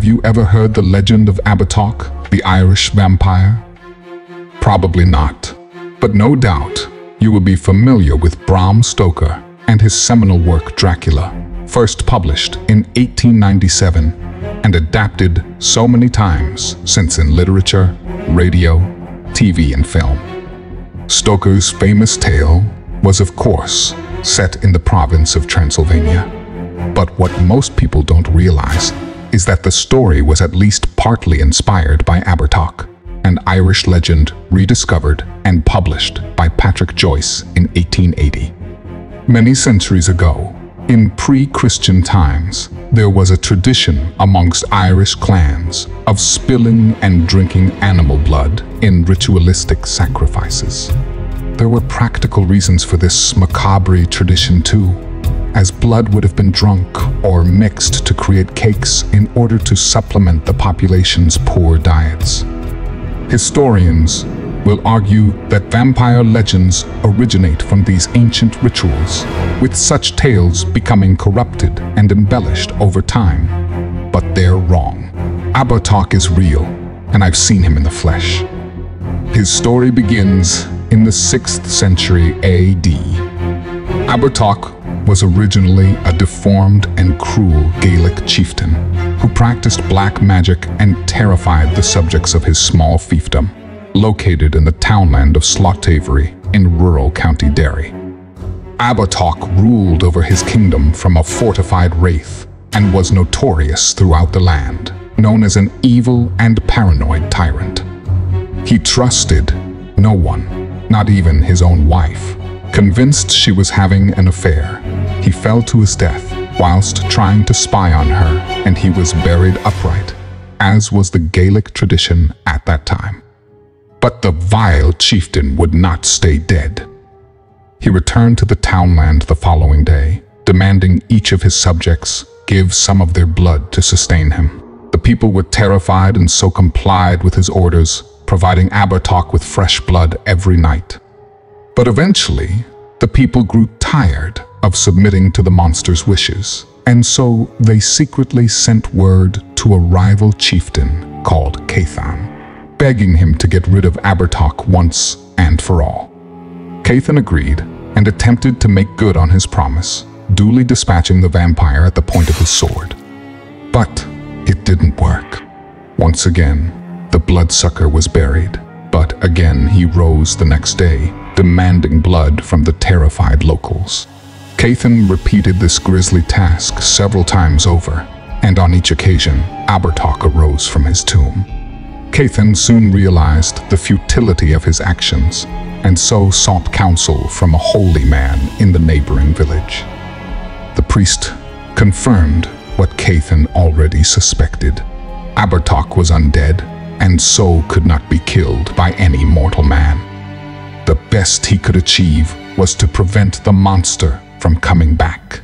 you ever heard the legend of Abhartach, the Irish vampire? Probably not, but no doubt you will be familiar with Bram Stoker and his seminal work Dracula, first published in 1897 and adapted so many times since in literature, radio, TV, and film. Stoker's famous tale was, of course, set in the province of Transylvania. But what most people don't realize is that the story was at least partly inspired by Abhartach, an Irish legend rediscovered and published by Patrick Joyce in 1880. Many centuries ago, in pre-Christian times, there was a tradition amongst Irish clans of spilling and drinking animal blood in ritualistic sacrifices. There were practical reasons for this macabre tradition too, as blood would have been drunk or mixed to create cakes in order to supplement the population's poor diets. Historians will argue that vampire legends originate from these ancient rituals, with such tales becoming corrupted and embellished over time. But they're wrong. Abhartach is real, and I've seen him in the flesh. His story begins in the 6th century AD. Abhartach was originally a deformed and cruel Gaelic chieftain who practiced black magic and terrified the subjects of his small fiefdom, located in the townland of Stalking in rural County Derry. Abhartach ruled over his kingdom from a fortified wraith and was notorious throughout the land, known as an evil and paranoid tyrant. He trusted no one, not even his own wife. Convinced she was having an affair, he fell to his death whilst trying to spy on her, and he was buried upright, as was the Gaelic tradition at that time. But the vile chieftain would not stay dead. He returned to the townland the following day, demanding each of his subjects give some of their blood to sustain him. The people were terrified and so complied with his orders, providing Abhartach with fresh blood every night. But eventually, the people grew tired of submitting to the monster's wishes, and so they secretly sent word to a rival chieftain called Cathan, begging him to get rid of Abhartach once and for all. Cathan agreed and attempted to make good on his promise, duly dispatching the vampire at the point of his sword. But it didn't work. Once again, the bloodsucker was buried, but again he rose the next day, demanding blood from the terrified locals. Cathan repeated this grisly task several times over, and on each occasion, Abhartach arose from his tomb. Cathan soon realized the futility of his actions, and so sought counsel from a holy man in the neighboring village. The priest confirmed what Cathan already suspected. Abhartach was undead, and so could not be killed by any mortal man. The best he could achieve was to prevent the monster from coming back.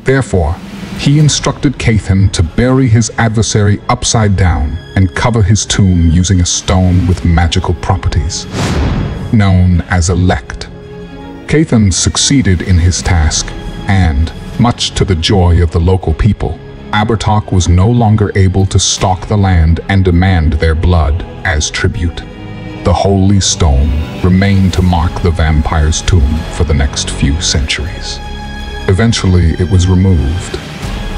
Therefore, he instructed Cathan to bury his adversary upside down and cover his tomb using a stone with magical properties, known as a lect. Cathan succeeded in his task, and, much to the joy of the local people, Abhartach was no longer able to stalk the land and demand their blood as tribute. The holy stone remained to mark the vampire's tomb for the next few centuries. Eventually, it was removed,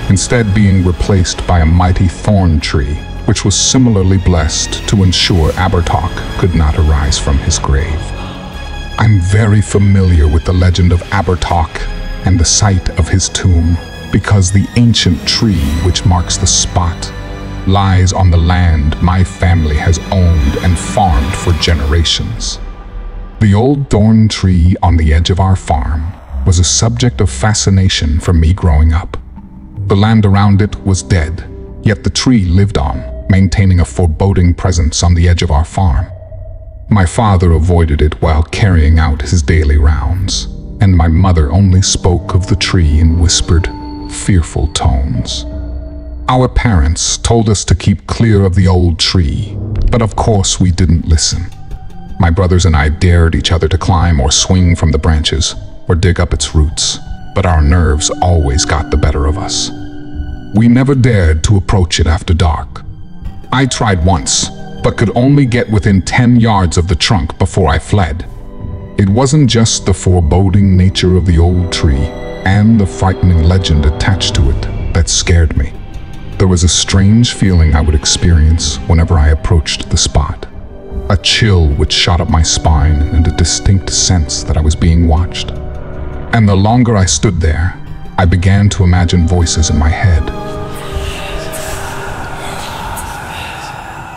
instead being replaced by a mighty thorn tree, which was similarly blessed to ensure Abhartach could not arise from his grave. I'm very familiar with the legend of Abhartach and the site of his tomb, because the ancient tree which marks the spot lies on the land my family has owned and farmed for generations. The old thorn tree on the edge of our farm was a subject of fascination for me growing up. The land around it was dead, yet the tree lived on, maintaining a foreboding presence on the edge of our farm. My father avoided it while carrying out his daily rounds, and my mother only spoke of the tree in whispered, fearful tones. Our parents told us to keep clear of the old tree, but of course we didn't listen. My brothers and I dared each other to climb or swing from the branches or dig up its roots, but our nerves always got the better of us. We never dared to approach it after dark, I tried once, but could only get within 10 yards of the trunk before I fled. It wasn't just the foreboding nature of the old tree and the frightening legend attached to it that scared me. There was a strange feeling I would experience whenever I approached the spot. A chill which shot up my spine and a distinct sense that I was being watched. And the longer I stood there, I began to imagine voices in my head.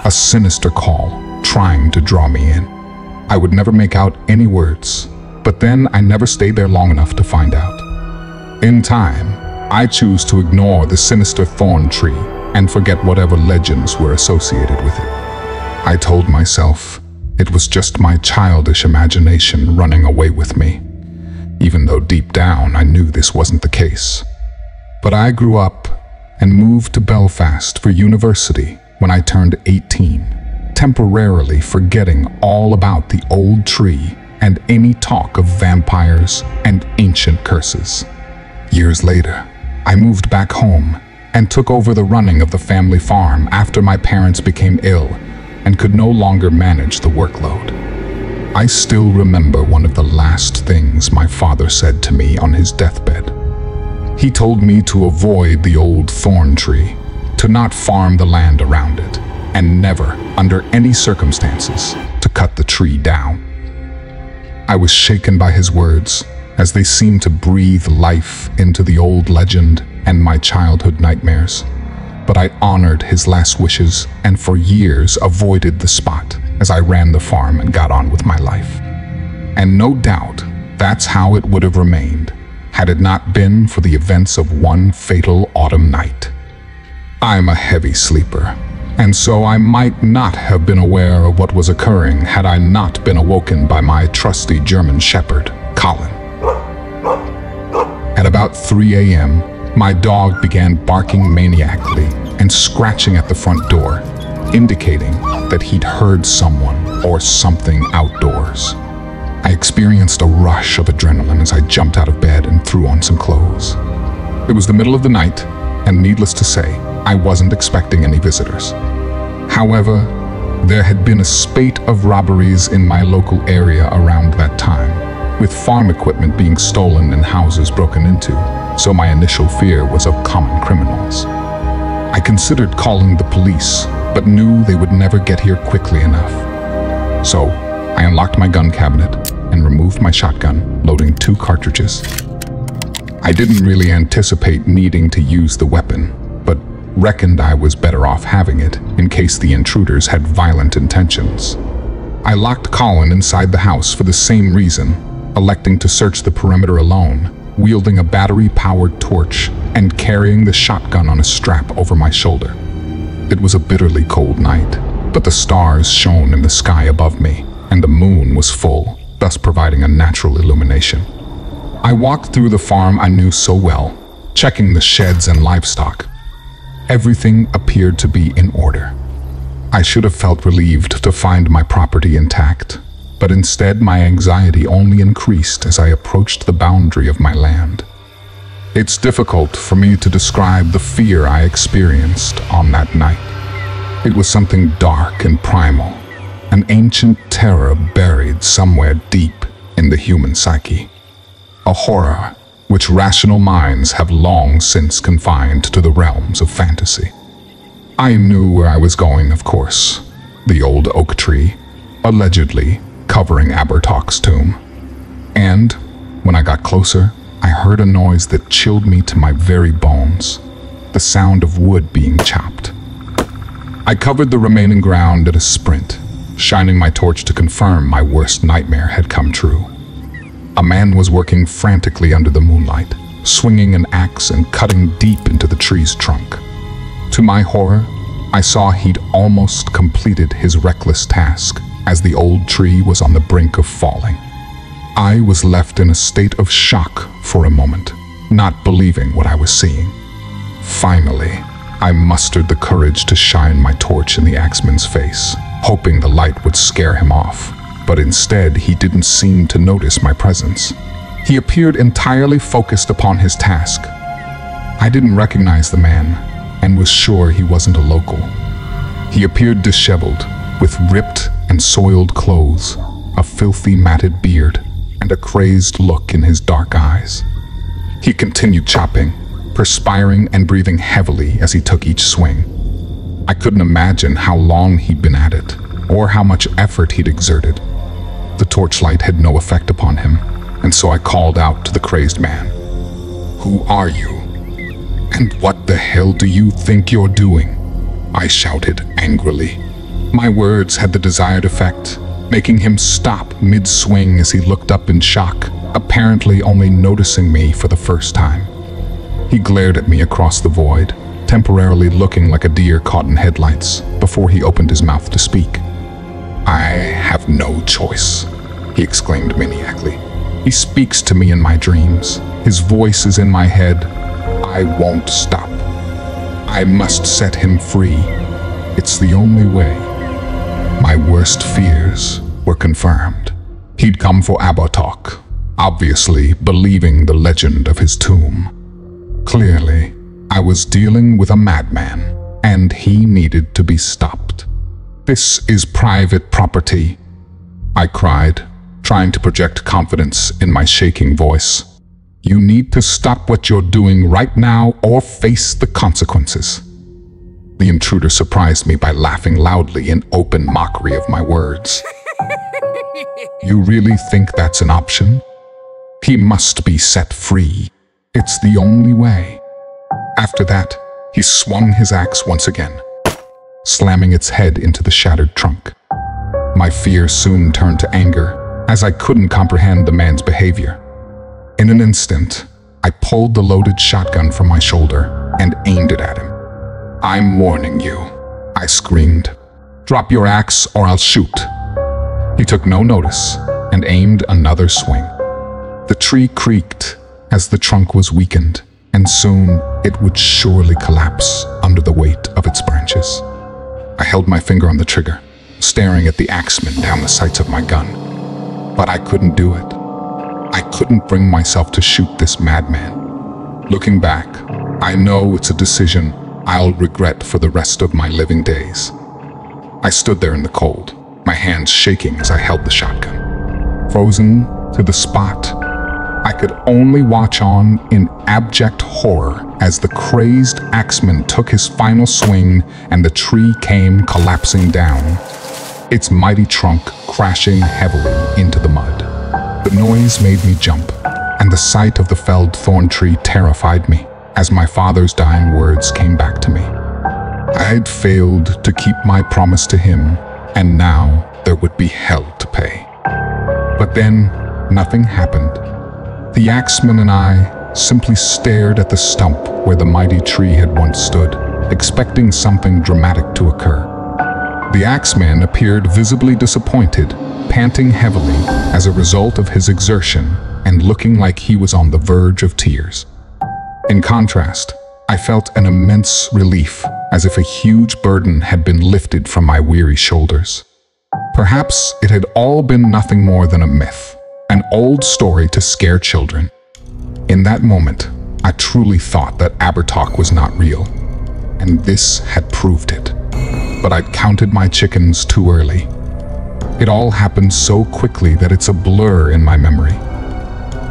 A sinister call trying to draw me in. I would never make out any words, but then I never stayed there long enough to find out. In time, I choose to ignore the sinister thorn tree and forget whatever legends were associated with it. I told myself it was just my childish imagination running away with me, even though deep down I knew this wasn't the case. But I grew up and moved to Belfast for university when I turned 18, temporarily forgetting all about the old tree and any talk of vampires and ancient curses. Years later, I moved back home and took over the running of the family farm after my parents became ill and could no longer manage the workload. I still remember one of the last things my father said to me on his deathbed. He told me to avoid the old thorn tree, to not farm the land around it, and never, under any circumstances, to cut the tree down. I was shaken by his words, as they seemed to breathe life into the old legend and my childhood nightmares. But I honored his last wishes and for years avoided the spot as I ran the farm and got on with my life. And no doubt, that's how it would have remained had it not been for the events of one fatal autumn night. I'm a heavy sleeper, and so I might not have been aware of what was occurring had I not been awoken by my trusty German shepherd, Colin. At about 3 a.m., my dog began barking maniacally and scratching at the front door, indicating that he'd heard someone or something outdoors. I experienced a rush of adrenaline as I jumped out of bed and threw on some clothes. It was the middle of the night, and needless to say, I wasn't expecting any visitors. However, there had been a spate of robberies in my local area around that time, with farm equipment being stolen and houses broken into, so my initial fear was of common criminals. I considered calling the police, but knew they would never get here quickly enough. So, I unlocked my gun cabinet and removed my shotgun, loading 2 cartridges. I didn't really anticipate needing to use the weapon, but reckoned I was better off having it in case the intruders had violent intentions. I locked Colin inside the house for the same reason, electing to search the perimeter alone, wielding a battery-powered torch and carrying the shotgun on a strap over my shoulder. It was a bitterly cold night, but the stars shone in the sky above me, and the moon was full, thus providing a natural illumination. I walked through the farm I knew so well, checking the sheds and livestock. Everything appeared to be in order. I should have felt relieved to find my property intact, but instead my anxiety only increased as I approached the boundary of my land. It's difficult for me to describe the fear I experienced on that night. It was something dark and primal, an ancient terror buried somewhere deep in the human psyche. A horror which rational minds have long since confined to the realms of fantasy. I knew where I was going, of course. The old oak tree, allegedly covering Abhartach's tomb. And when I got closer, I heard a noise that chilled me to my very bones, the sound of wood being chopped. I covered the remaining ground at a sprint, shining my torch to confirm my worst nightmare had come true. A man was working frantically under the moonlight, swinging an axe and cutting deep into the tree's trunk. To my horror, I saw he'd almost completed his reckless task as the old tree was on the brink of falling. I was left in a state of shock for a moment, not believing what I was seeing. Finally, I mustered the courage to shine my torch in the axeman's face, hoping the light would scare him off. But instead, he didn't seem to notice my presence. He appeared entirely focused upon his task. I didn't recognize the man, and was sure he wasn't a local. He appeared disheveled, with ripped and soiled clothes, a filthy matted beard, and a crazed look in his dark eyes. He continued chopping, perspiring and breathing heavily as he took each swing. I couldn't imagine how long he'd been at it, or how much effort he'd exerted. The torchlight had no effect upon him, and so I called out to the crazed man, "Who are you? And what the hell do you think you're doing?" I shouted angrily. My words had the desired effect, making him stop mid-swing as he looked up in shock, apparently only noticing me for the first time. He glared at me across the void, temporarily looking like a deer caught in headlights, before he opened his mouth to speak. "I have no choice," he exclaimed maniacally. "He speaks to me in my dreams. His voice is in my head. I won't stop. I must set him free. It's the only way." My worst fears were confirmed. He'd come for Abhartach, obviously believing the legend of his tomb. Clearly, I was dealing with a madman, and he needed to be stopped. "This is private property," I cried, trying to project confidence in my shaking voice. "You need to stop what you're doing right now or face the consequences." The intruder surprised me by laughing loudly in open mockery of my words. "You really think that's an option? He must be set free. It's the only way." After that, he swung his axe once again, slamming its head into the shattered trunk. My fear soon turned to anger, as I couldn't comprehend the man's behavior. In an instant, I pulled the loaded shotgun from my shoulder and aimed it at him. "I'm warning you," I screamed. "Drop your axe or I'll shoot." He took no notice and aimed another swing. The tree creaked as the trunk was weakened, and soon it would surely collapse under the weight of its branches. I held my finger on the trigger, staring at the axeman down the sights of my gun. But I couldn't do it. I couldn't bring myself to shoot this madman. Looking back, I know it's a decision I'll regret for the rest of my living days. I stood there in the cold, my hands shaking as I held the shotgun. Frozen to the spot, I could only watch on in abject horror as the crazed axeman took his final swing and the tree came collapsing down, its mighty trunk crashing heavily into the mud. The noise made me jump, and the sight of the felled thorn tree terrified me as my father's dying words came back to me. I'd failed to keep my promise to him, and now there would be hell to pay. But then, nothing happened. The axeman and I simply stared at the stump where the mighty tree had once stood, expecting something dramatic to occur. The axeman appeared visibly disappointed, panting heavily as a result of his exertion and looking like he was on the verge of tears. In contrast, I felt an immense relief, as if a huge burden had been lifted from my weary shoulders. Perhaps it had all been nothing more than a myth, an old story to scare children. In that moment, I truly thought that Abhartach was not real, and this had proved it. But I'd counted my chickens too early. It all happened so quickly that it's a blur in my memory.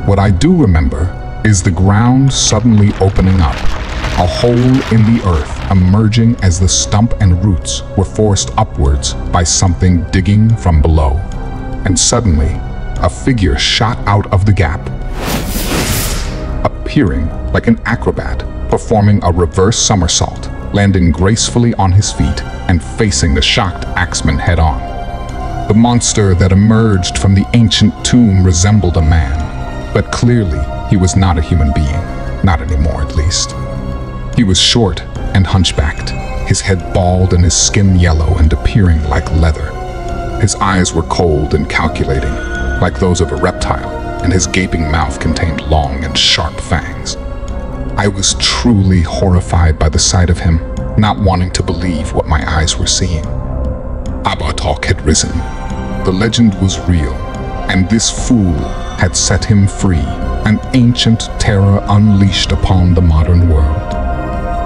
What I do remember is the ground suddenly opening up, a hole in the earth emerging as the stump and roots were forced upwards by something digging from below. And suddenly, a figure shot out of the gap, appearing like an acrobat, performing a reverse somersault, landing gracefully on his feet and facing the shocked axeman head-on. The monster that emerged from the ancient tomb resembled a man, but clearly he was not a human being, not anymore at least. He was short and hunchbacked, his head bald and his skin yellow and appearing like leather. His eyes were cold and calculating, like those of a reptile, and his gaping mouth contained long and sharp fangs. I was truly horrified by the sight of him, not wanting to believe what my eyes were seeing. Abhartach had risen. The legend was real, and this fool had set him free, an ancient terror unleashed upon the modern world.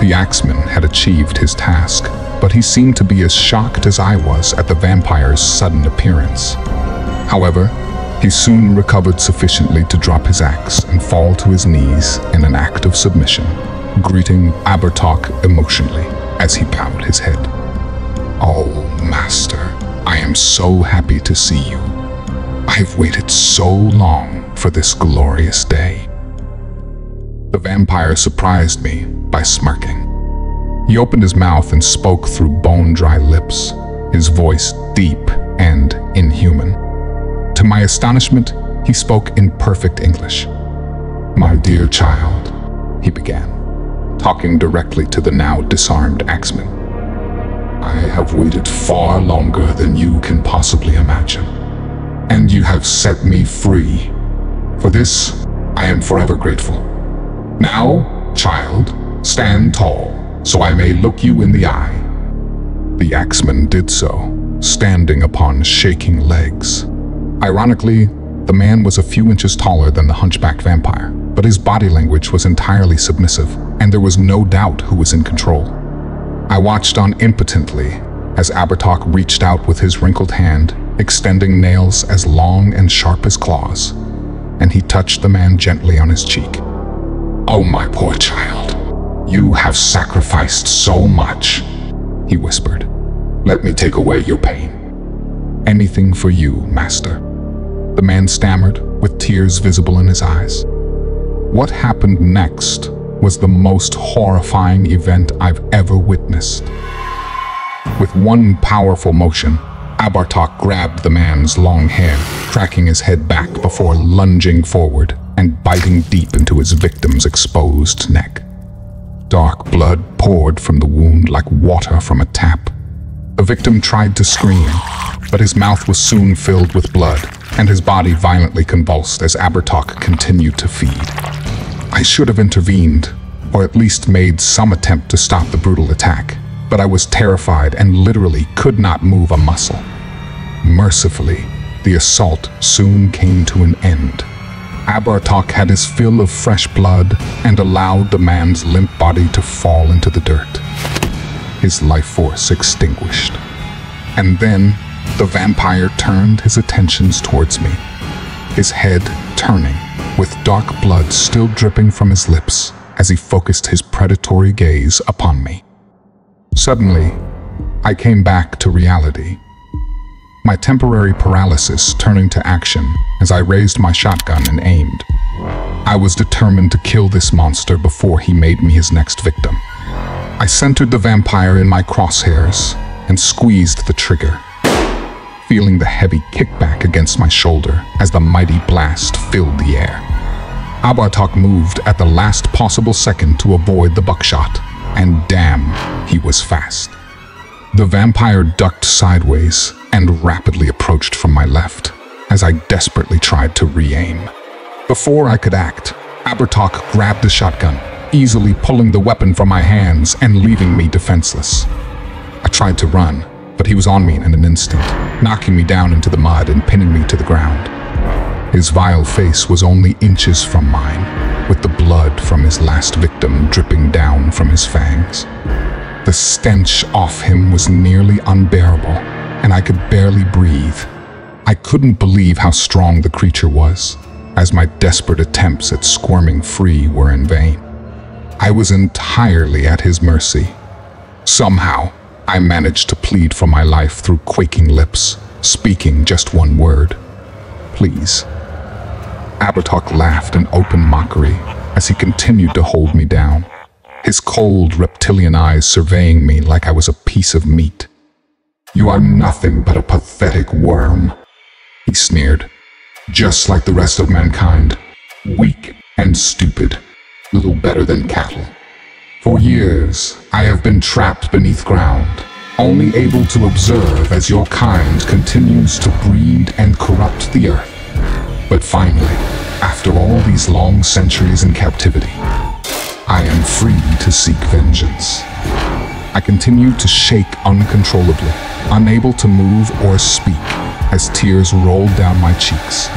The axeman had achieved his task, but he seemed to be as shocked as I was at the vampire's sudden appearance. However, he soon recovered sufficiently to drop his axe and fall to his knees in an act of submission, greeting Abhartach emotionally as he bowed his head. "Oh, Master, I am so happy to see you. I've waited so long for this glorious day." The vampire surprised me by smirking. He opened his mouth and spoke through bone-dry lips, his voice deep and inhuman. To my astonishment, he spoke in perfect English. "My dear child," he began, talking directly to the now disarmed axeman. "I have waited far longer than you can possibly imagine, and you have set me free. For this, I am forever grateful. Now, child, stand tall, so I may look you in the eye." The axeman did so, standing upon shaking legs. Ironically, the man was a few inches taller than the hunchbacked vampire, but his body language was entirely submissive, and there was no doubt who was in control. I watched on impotently as Abhartach reached out with his wrinkled hand, extending nails as long and sharp as claws, and he touched the man gently on his cheek. "Oh, my poor child, you have sacrificed so much," he whispered. "Let me take away your pain." "Anything for you, Master," the man stammered, with tears visible in his eyes. What happened next was the most horrifying event I've ever witnessed. With one powerful motion, Abhartach grabbed the man's long hair, cracking his head back before lunging forward and biting deep into his victim's exposed neck. Dark blood poured from the wound like water from a tap. The victim tried to scream, but his mouth was soon filled with blood, and his body violently convulsed as Abhartach continued to feed. I should have intervened, or at least made some attempt to stop the brutal attack, but I was terrified and literally could not move a muscle. Mercifully, the assault soon came to an end. Abhartach had his fill of fresh blood and allowed the man's limp body to fall into the dirt, his life force extinguished. And then, the vampire turned his attentions towards me, his head turning, with dark blood still dripping from his lips as he focused his predatory gaze upon me. Suddenly, I came back to reality, my temporary paralysis turning to action as I raised my shotgun and aimed. I was determined to kill this monster before he made me his next victim. I centered the vampire in my crosshairs and squeezed the trigger, feeling the heavy kickback against my shoulder as the mighty blast filled the air. Abhartach moved at the last possible second to avoid the buckshot, and damn, he was fast. The vampire ducked sideways and rapidly approached from my left as I desperately tried to re-aim. Before I could act, Abhartach grabbed the shotgun, easily pulling the weapon from my hands and leaving me defenseless. I tried to run, but he was on me in an instant, knocking me down into the mud and pinning me to the ground. His vile face was only inches from mine, with the blood from his last victim dripping down from his fangs. The stench off him was nearly unbearable, and I could barely breathe. I couldn't believe how strong the creature was, as my desperate attempts at squirming free were in vain. I was entirely at his mercy. Somehow, I managed to plead for my life through quaking lips, speaking just one word: "Please." Abhartach laughed in open mockery as he continued to hold me down, his cold reptilian eyes surveying me like I was a piece of meat. "You are nothing but a pathetic worm," he sneered. "Just like the rest of mankind, weak and stupid, little better than cattle. For years, I have been trapped beneath ground, only able to observe as your kind continues to breed and corrupt the earth. But finally, after all these long centuries in captivity, I am free to seek vengeance." I continued to shake uncontrollably, unable to move or speak, as tears rolled down my cheeks.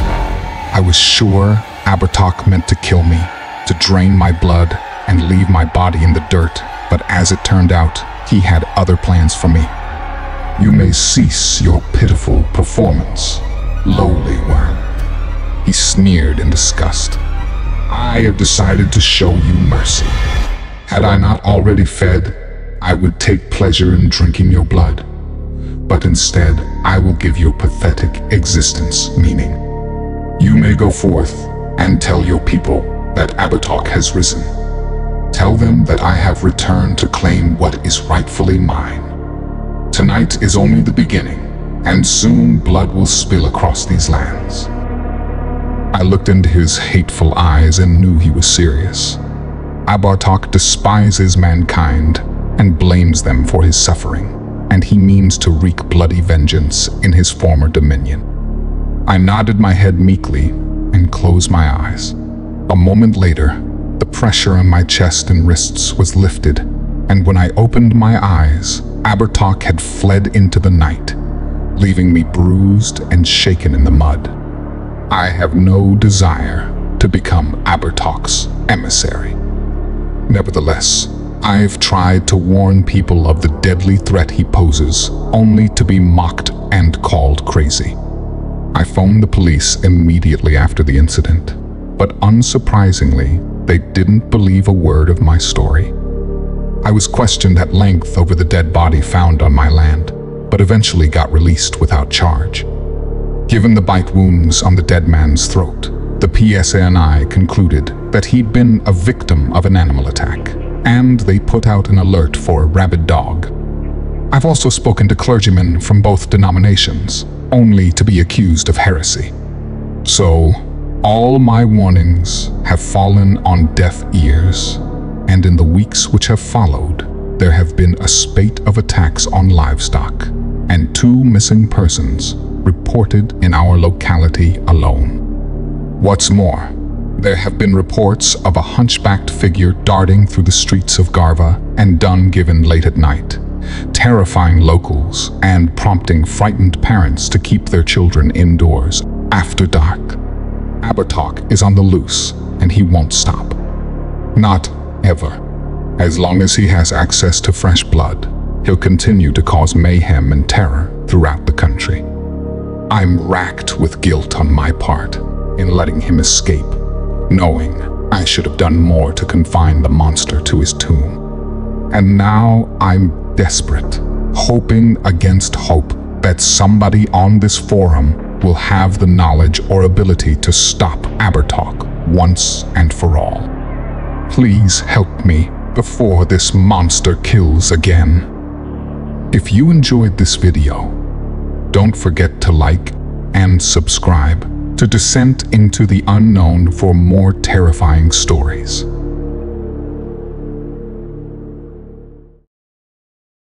I was sure Abhartach meant to kill me, to drain my blood and leave my body in the dirt, but as it turned out, he had other plans for me. You may cease your pitiful performance, lowly worm. He sneered in disgust. I have decided to show you mercy. Had I not already fed, I would take pleasure in drinking your blood. But instead, I will give your pathetic existence meaning. You may go forth and tell your people that Abhartach has risen. Tell them that I have returned to claim what is rightfully mine. Tonight is only the beginning, and soon blood will spill across these lands. I looked into his hateful eyes and knew he was serious. Abhartach despises mankind and blames them for his suffering, and he means to wreak bloody vengeance in his former dominion. I nodded my head meekly and closed my eyes. A moment later, the pressure on my chest and wrists was lifted, and when I opened my eyes, Abhartach had fled into the night, leaving me bruised and shaken in the mud. I have no desire to become Abhartach's emissary. Nevertheless, I've tried to warn people of the deadly threat he poses, only to be mocked and called crazy. I phoned the police immediately after the incident, but unsurprisingly, they didn't believe a word of my story. I was questioned at length over the dead body found on my land, but eventually got released without charge. Given the bite wounds on the dead man's throat, the PSNI concluded that he'd been a victim of an animal attack, and they put out an alert for a rabid dog. I've also spoken to clergymen from both denominations, only to be accused of heresy. So, all my warnings have fallen on deaf ears, and in the weeks which have followed, there have been a spate of attacks on livestock, and 2 missing persons reported in our locality alone. What's more, there have been reports of a hunchbacked figure darting through the streets of Garva and Dungiven late at night, terrifying locals and prompting frightened parents to keep their children indoors after dark. Abhartach is on the loose, and he won't stop. Not ever. As long as he has access to fresh blood, he'll continue to cause mayhem and terror throughout the country. I'm racked with guilt on my part in letting him escape, knowing I should have done more to confine the monster to his tomb. And now I'm desperate, hoping against hope that somebody on this forum will have the knowledge or ability to stop Abhartach once and for all. Please help me before this monster kills again. If you enjoyed this video, don't forget to like and subscribe to Descent into the Unknown for more terrifying stories.